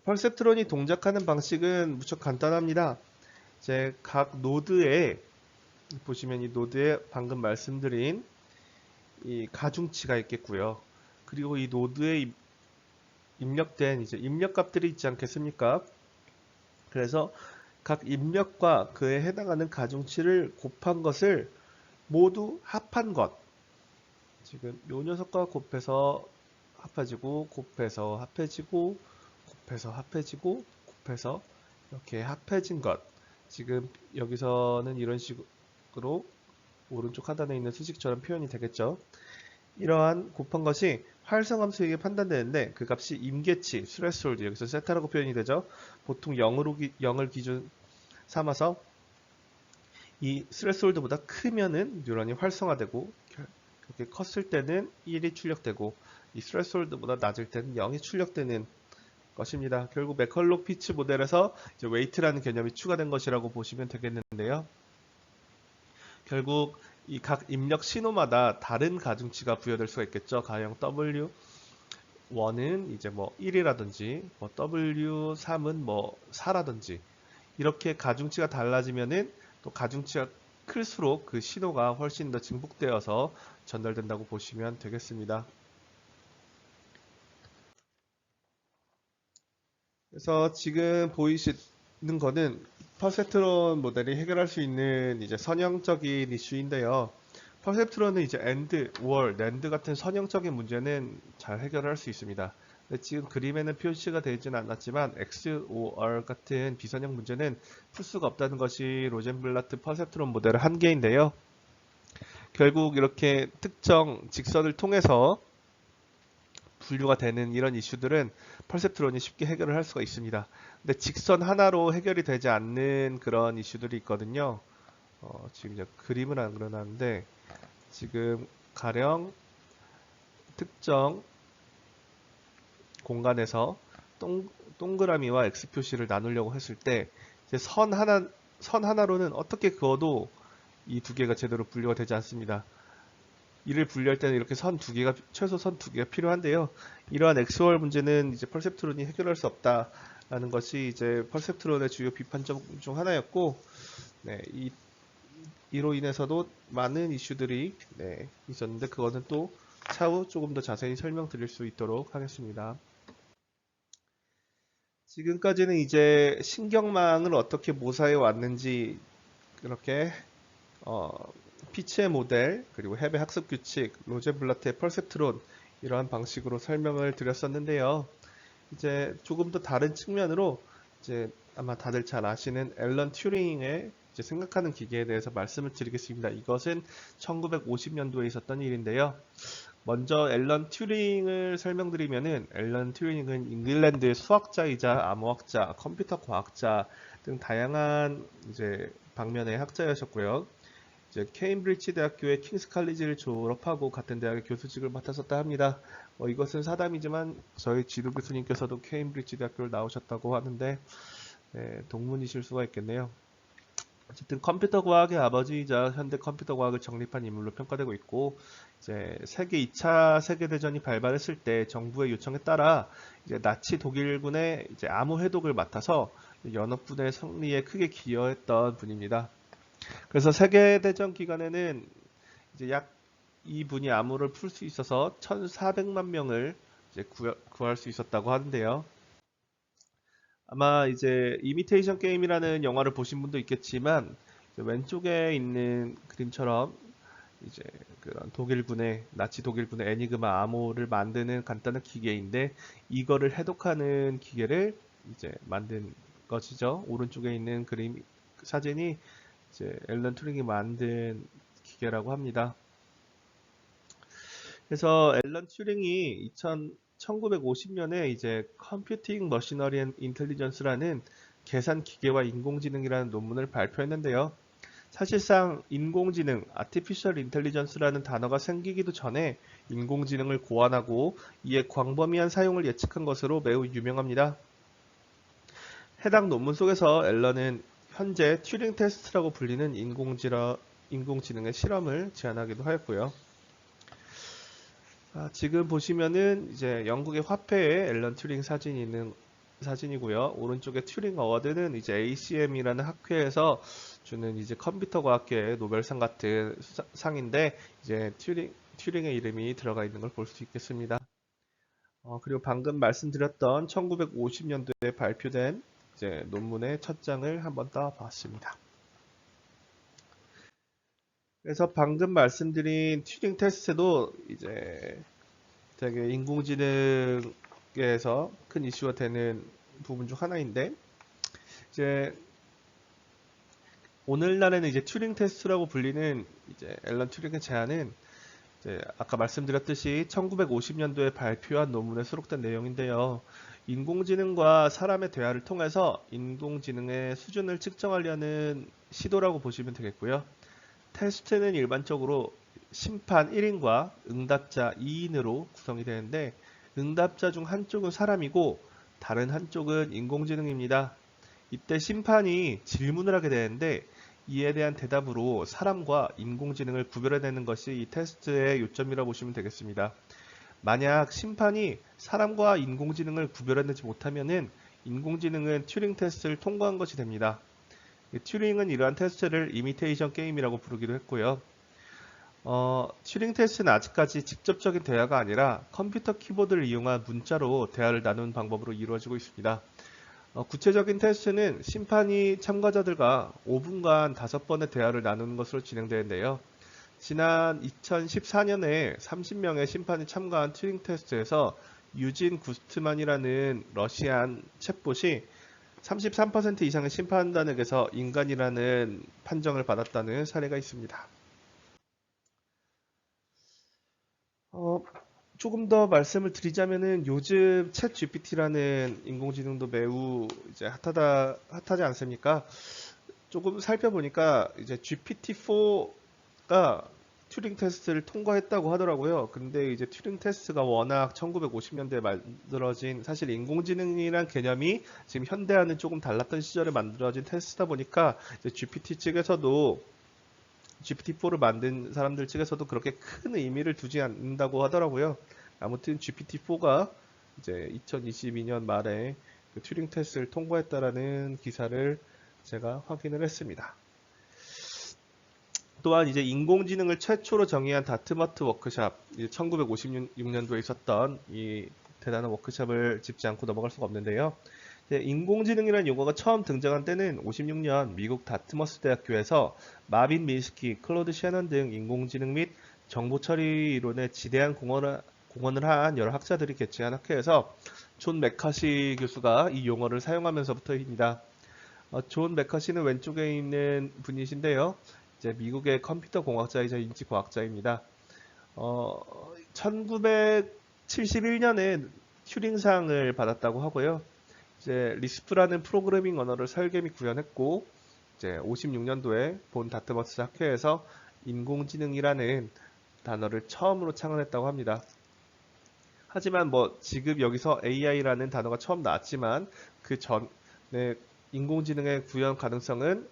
펄셉트론이 동작하는 방식은 무척 간단합니다. 이제 각 노드에 보시면 이 노드에 방금 말씀드린 이 가중치가 있겠고요. 그리고 이 노드에 입력된 이제 입력값들이 있지 않겠습니까? 그래서 각 입력과 그에 해당하는 가중치를 곱한 것을 모두 합한 것. 지금 요 녀석과 곱해서 합해지고, 곱해서 합해지고, 곱해서 합해지고, 곱해서 이렇게 합해진 것. 지금 여기서는 이런 식으로 오른쪽 하단에 있는 수식처럼 표현이 되겠죠. 이러한 곱한 것이 활성함수에게 판단되는데 그 값이 임계치, 스레스홀드, 여기서 세타라고 표현이 되죠. 보통 0을 기준 삼아서 이 스레스홀드보다 크면은 뉴런이 활성화되고 그렇게 컸을 때는 1이 출력되고 이 스레스홀드보다 낮을 때는 0이 출력되는 것입니다. 결국 맥컬록 피츠 모델에서 이제 웨이트라는 개념이 추가된 것이라고 보시면 되겠는데요. 결국 이 각 입력 신호마다 다른 가중치가 부여될 수가 있겠죠. 가령 W1은 이제 뭐 1이라든지 뭐 W3은 뭐 4라든지 이렇게 가중치가 달라지면은 또 가중치가 클수록 그 신호가 훨씬 더 증폭되어서 전달된다고 보시면 되겠습니다. 그래서 지금 보이시는 거는 퍼셉트론 모델이 해결할 수 있는 이제 선형적인 이슈인데요. 퍼셉트론은 이제 AND, OR, NAND 같은 선형적인 문제는 잘 해결할 수 있습니다. 근데 지금 그림에는 표시가 되지는 않았지만 XOR 같은 비선형 문제는 풀 수가 없다는 것이 로젠블라트 퍼셉트론 모델의 한계인데요. 결국 이렇게 특정 직선을 통해서 분류가 되는 이런 이슈들은 퍼셉트론이 쉽게 해결을 할 수가 있습니다. 근데 직선 하나로 해결이 되지 않는 그런 이슈들이 있거든요. 지금 이제 그림은 안 그려놨는데 지금 가령 특정 공간에서 동그라미와 X 표시를 나누려고 했을 때 이제 선 하나로는 어떻게 그어도 이 두 개가 제대로 분류가 되지 않습니다. 이를 분류할 때는 이렇게 최소 선 두 개가 필요한데요. 이러한 XOR 문제는 이제 퍼셉트론이 해결할 수 없다라는 것이 이제 퍼셉트론의 주요 비판점 중 하나였고, 네, 이로 인해서도 많은 이슈들이 있었는데 그거는 또 차후 조금 더 자세히 설명드릴 수 있도록 하겠습니다. 지금까지는 이제 신경망을 어떻게 모사해 왔는지 이렇게 피치의 모델, 그리고 헤베 학습 규칙, 로젠블라트의 퍼셉트론 이러한 방식으로 설명을 드렸었는데요. 이제 조금 더 다른 측면으로 이제 아마 다들 잘 아시는 앨런 튜링의 이제 생각하는 기계에 대해서 말씀을 드리겠습니다. 이것은 1950년도에 있었던 일인데요. 먼저 앨런 튜링을 설명드리면은 앨런 튜링은 잉글랜드의 수학자이자 암호학자, 컴퓨터 과학자 등 다양한 이제 방면의 학자였었고요. 이제 케임브리지 대학교의 킹스 칼리지를 졸업하고 같은 대학의 교수직을 맡았었다 합니다. 이것은 사담이지만 저희 지도 교수님께서도 케임브리지 대학교를 나오셨다고 하는데 동문이실 수가 있겠네요. 어쨌든 컴퓨터 과학의 아버지이자 현대 컴퓨터 과학을 정립한 인물로 평가되고 있고 이제 세계 2차 세계대전이 발발했을 때 정부의 요청에 따라 이제 나치 독일군의 이제 암호 해독을 맡아서 연합군의 승리에 크게 기여했던 분입니다. 그래서 세계대전 기간에는 이제 약 이분이 암호를 풀 수 있어서 1,400만 명을 이제 구할 수 있었다고 하는데요. 아마 이제 이미테이션 게임이라는 영화를 보신 분도 있겠지만 왼쪽에 있는 그림처럼 이제 그런 나치 독일군의 애니그마 암호를 만드는 간단한 기계인데 이거를 해독하는 기계를 이제 만든 것이죠. 오른쪽에 있는 사진이 이제 앨런 튜링이 만든 기계라고 합니다. 그래서 앨런 튜링이 1950년에 이제 컴퓨팅 머시너리 앤 인텔리전스라는 계산 기계와 인공지능이라는 논문을 발표했는데요. 사실상 인공지능, artificial intelligence라는 단어가 생기기도 전에 인공지능을 고안하고 이에 광범위한 사용을 예측한 것으로 매우 유명합니다. 해당 논문 속에서 앨런은 현재 튜링 테스트라고 불리는 인공지능의 실험을 제안하기도 하였고요. 지금 보시면은 이제 영국의 화폐에 앨런 튜링 사진이 있는 사진이고요. 오른쪽에 튜링 어워드는 이제 ACM이라는 학회에서 주는 이제 컴퓨터 과학계의 노벨상 같은 상인데 이제 튜링의 이름이 들어가 있는 걸 볼 수 있겠습니다. 그리고 방금 말씀드렸던 1950년도에 발표된 이제 논문의 첫 장을 한번 따봤습니다. 그래서 방금 말씀드린 튜링 테스트도 이제 되게 인공지능에서 큰 이슈가 되는 부분 중 하나인데, 이제 오늘날에는 이제 튜링 테스트라고 불리는 이제 앨런 튜링의 제안은 이제 아까 말씀드렸듯이 1950년도에 발표한 논문에 수록된 내용인데요. 인공지능과 사람의 대화를 통해서 인공지능의 수준을 측정하려는 시도라고 보시면 되겠고요. 테스트는 일반적으로 심판 1인과 응답자 2인으로 구성이 되는데, 응답자 중 한쪽은 사람이고 다른 한쪽은 인공지능입니다. 이때 심판이 질문을 하게 되는데, 이에 대한 대답으로 사람과 인공지능을 구별해내는 것이 이 테스트의 요점이라고 보시면 되겠습니다. 만약 심판이 사람과 인공지능을 구별해내지 못하면은 인공지능은 튜링 테스트를 통과한 것이 됩니다. 튜링은 이러한 테스트를 이미테이션 게임이라고 부르기도 했고요. 튜링 테스트는 아직까지 직접적인 대화가 아니라 컴퓨터 키보드를 이용한 문자로 대화를 나누는 방법으로 이루어지고 있습니다. 구체적인 테스트는 심판이 참가자들과 5분간 5번의 대화를 나누는 것으로 진행되는데요. 지난 2014년에 30명의 심판이 참가한 튜링 테스트에서 유진 구스트만이라는 러시안 챗봇이 33% 이상의 심판단에게서 인간이라는 판정을 받았다는 사례가 있습니다. 조금 더 말씀을 드리자면은 요즘 챗 GPT라는 인공지능도 매우 이제 핫하지 않습니까? 조금 살펴보니까 이제 GPT-4가 튜링 테스트를 통과했다고 하더라고요. 근데 이제 튜링 테스트가 워낙 1950년대에 만들어진, 사실 인공지능이란 개념이 지금 현대와는 조금 달랐던 시절에 만들어진 테스트다 보니까 이제 GPT-4를 만든 사람들 측에서도 그렇게 큰 의미를 두지 않는다고 하더라고요. 아무튼 GPT-4가 이제 2022년 말에 그 튜링 테스트를 통과했다라는 기사를 제가 확인을 했습니다. 또한 이제 인공지능을 최초로 정의한 다트머트 워크샵, 1956년도에 있었던 이 대단한 워크샵을 짚지 않고 넘어갈 수가 없는데요. 인공지능이라는 용어가 처음 등장한 때는 56년 미국 다트머스 대학교에서 마빈 미스키, 클로드 셰넌 등 인공지능 및 정보 처리 이론에 지대한 공헌을 한 여러 학자들이 개최한 학회에서 존 맥카시 교수가 이 용어를 사용하면서부터입니다. 존 맥카시는 왼쪽에 있는 분이신데요. 이제 미국의 컴퓨터 공학자이자 인지과학자입니다. 1971년에 튜링상을 받았다고 하고요. 이제 리스프라는 프로그래밍 언어를 설계 및 구현했고, 이제 56년도에 본 다트머스 학회에서 인공지능이라는 단어를 처음으로 창안했다고 합니다. 하지만 뭐 지금 여기서 AI라는 단어가 처음 나왔지만 그 전에 인공지능의 구현 가능성은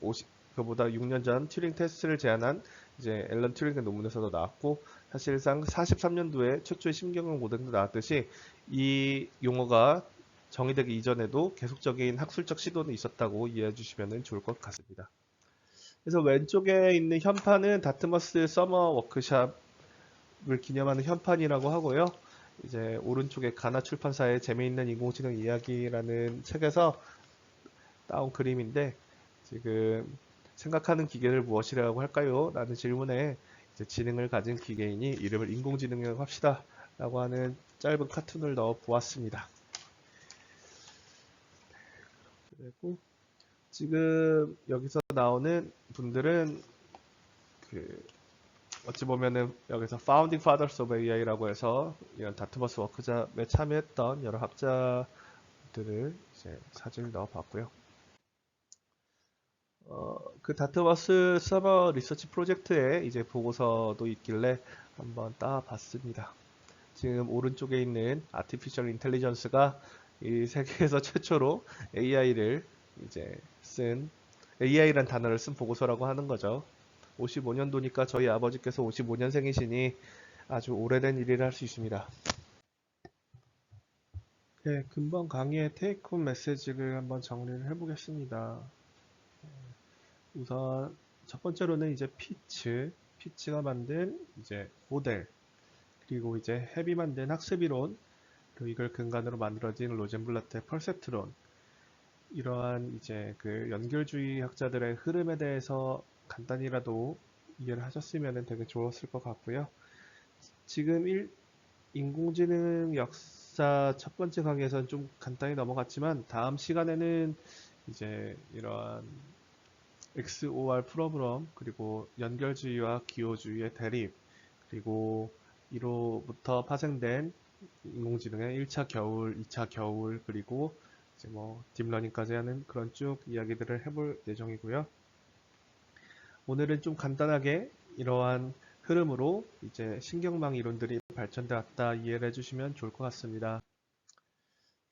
그보다 6년 전 튜링 테스트를 제안한 이제 앨런 튜링의 논문에서도 나왔고, 사실상 43년도에 최초의 심경학 모델도 나왔듯이 이 용어가 정의되기 이전에도 계속적인 학술적 시도는 있었다고 이해해 주시면 좋을 것 같습니다. 그래서 왼쪽에 있는 현판은 다트머스 서머 워크샵을 기념하는 현판이라고 하고요. 이제 오른쪽에 가나 출판사의 재미있는 인공지능 이야기라는 책에서 따온 그림인데, 지금 생각하는 기계를 무엇이라고 할까요? 라는 질문에 이제 지능을 가진 기계이니 이름을 인공지능이라고 합시다 라고 하는 짧은 카툰을 넣어 보았습니다. 그리고 지금 여기서 나오는 분들은 어찌 보면은 여기서 Founding Fathers of AI라고 해서 이런 다트머스 워크샵에 참여했던 여러 학자들을 이제 사진을 넣어봤고요. 그 다트머스 서버 리서치 프로젝트에 이제 보고서도 있길래 한번 따봤습니다. 지금 오른쪽에 있는 아티피셜 인텔리전스가 이 세계에서 최초로 AI를 이제 쓴 AI란 단어를 쓴 보고서라고 하는 거죠. 55년도니까 저희 아버지께서 55년생이시니 아주 오래된 일이라 할 수 있습니다. 네, 금번 강의의 테이크홈 메시지를 한번 정리를 해보겠습니다. 우선 첫 번째로는 이제 피치가 만든 이제 모델, 그리고 이제 헵이 만든 학습 이론을 그리고 이걸 근간으로 만들어진 로젠블라트의 펄셉트론, 이러한 이제 그 연결주의 학자들의 흐름에 대해서 간단히라도 이해를 하셨으면 되게 좋았을 것 같고요. 지금 인공지능 역사 첫 번째 강의에서는 좀 간단히 넘어갔지만 다음 시간에는 이제 이러한 XOR 프로그램, 그리고 연결주의와 기호주의의 대립, 그리고 이로부터 파생된 인공지능의 1차 겨울, 2차 겨울, 그리고 이제 뭐 딥러닝까지 하는 그런 쭉 이야기들을 해볼 예정이고요. 오늘은 좀 간단하게 이러한 흐름으로 이제 신경망 이론들이 발전돼 왔다 이해를 해주시면 좋을 것 같습니다.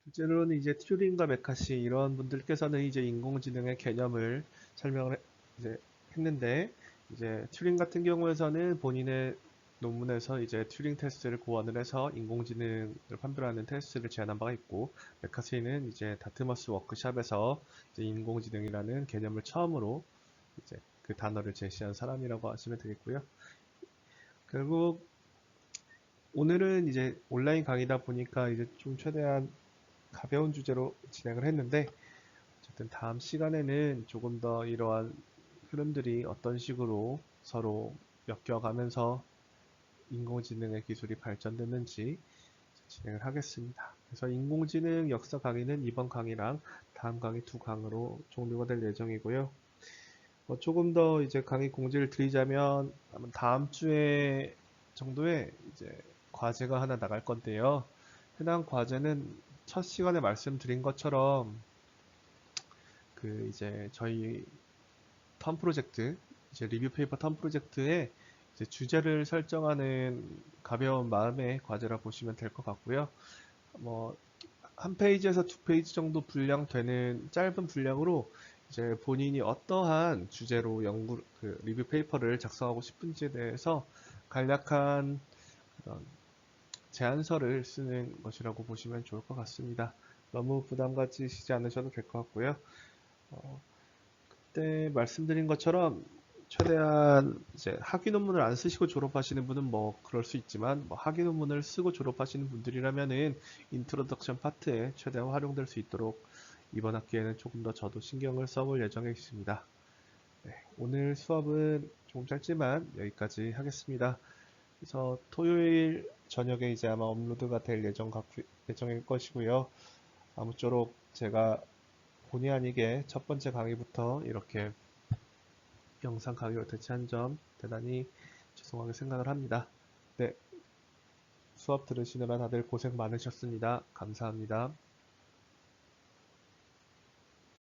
둘째로는 이제 튜링과 메카시 이런 분들께서는 이제 인공지능의 개념을 설명을 이제 했는데, 이제 튜링 같은 경우에서는 본인의 논문에서 이제 튜링 테스트를 고안을 해서 인공지능을 판별하는 테스트를 제안한 바가 있고, 메카시는 이제 다트머스 워크샵에서 이제 인공지능이라는 개념을 처음으로 이제 그 단어를 제시한 사람이라고 하시면 되겠고요. 결국 오늘은 이제 온라인 강의다 보니까 이제 좀 최대한 가벼운 주제로 진행을 했는데, 어쨌든 다음 시간에는 조금 더 이러한 흐름들이 어떤 식으로 서로 엮여가면서 인공지능의 기술이 발전됐는지 진행을 하겠습니다. 그래서 인공지능 역사 강의는 이번 강의랑 다음 강의 두 강으로 종료가 될 예정이고요. 조금 더 이제 강의 공지를 드리자면 아마 다음 주에 정도에 이제 과제가 하나 나갈 건데요. 해당 과제는 첫 시간에 말씀드린 것처럼 그 이제 저희 턴 프로젝트, 이제 리뷰 페이퍼 턴 프로젝트에 이제 주제를 설정하는 가벼운 마음의 과제라 보시면 될 것 같고요. 뭐 한 페이지에서 두 페이지 정도 분량되는 짧은 분량으로 이제 본인이 어떠한 주제로 리뷰 페이퍼를 작성하고 싶은지에 대해서 간략한 그런 제안서를 쓰는 것이라고 보시면 좋을 것 같습니다. 너무 부담 가지시지 않으셔도 될 것 같고요. 그때 말씀드린 것처럼 최대한 이제 학위 논문을 안 쓰시고 졸업하시는 분은 뭐 그럴 수 있지만, 뭐 학위 논문을 쓰고 졸업하시는 분들이라면은 인트로덕션 파트에 최대한 활용될 수 있도록 이번 학기에는 조금 더 저도 신경을 써볼 예정에 있습니다. 네, 오늘 수업은 조금 짧지만 여기까지 하겠습니다. 그래서 토요일 저녁에 이제 아마 업로드가 될 예정일 것이고요. 아무쪼록 제가 본의 아니게 첫 번째 강의부터 이렇게 영상 강의로 대체한 점 대단히 죄송하게 생각을 합니다. 네, 수업 들으시느라 다들 고생 많으셨습니다. 감사합니다.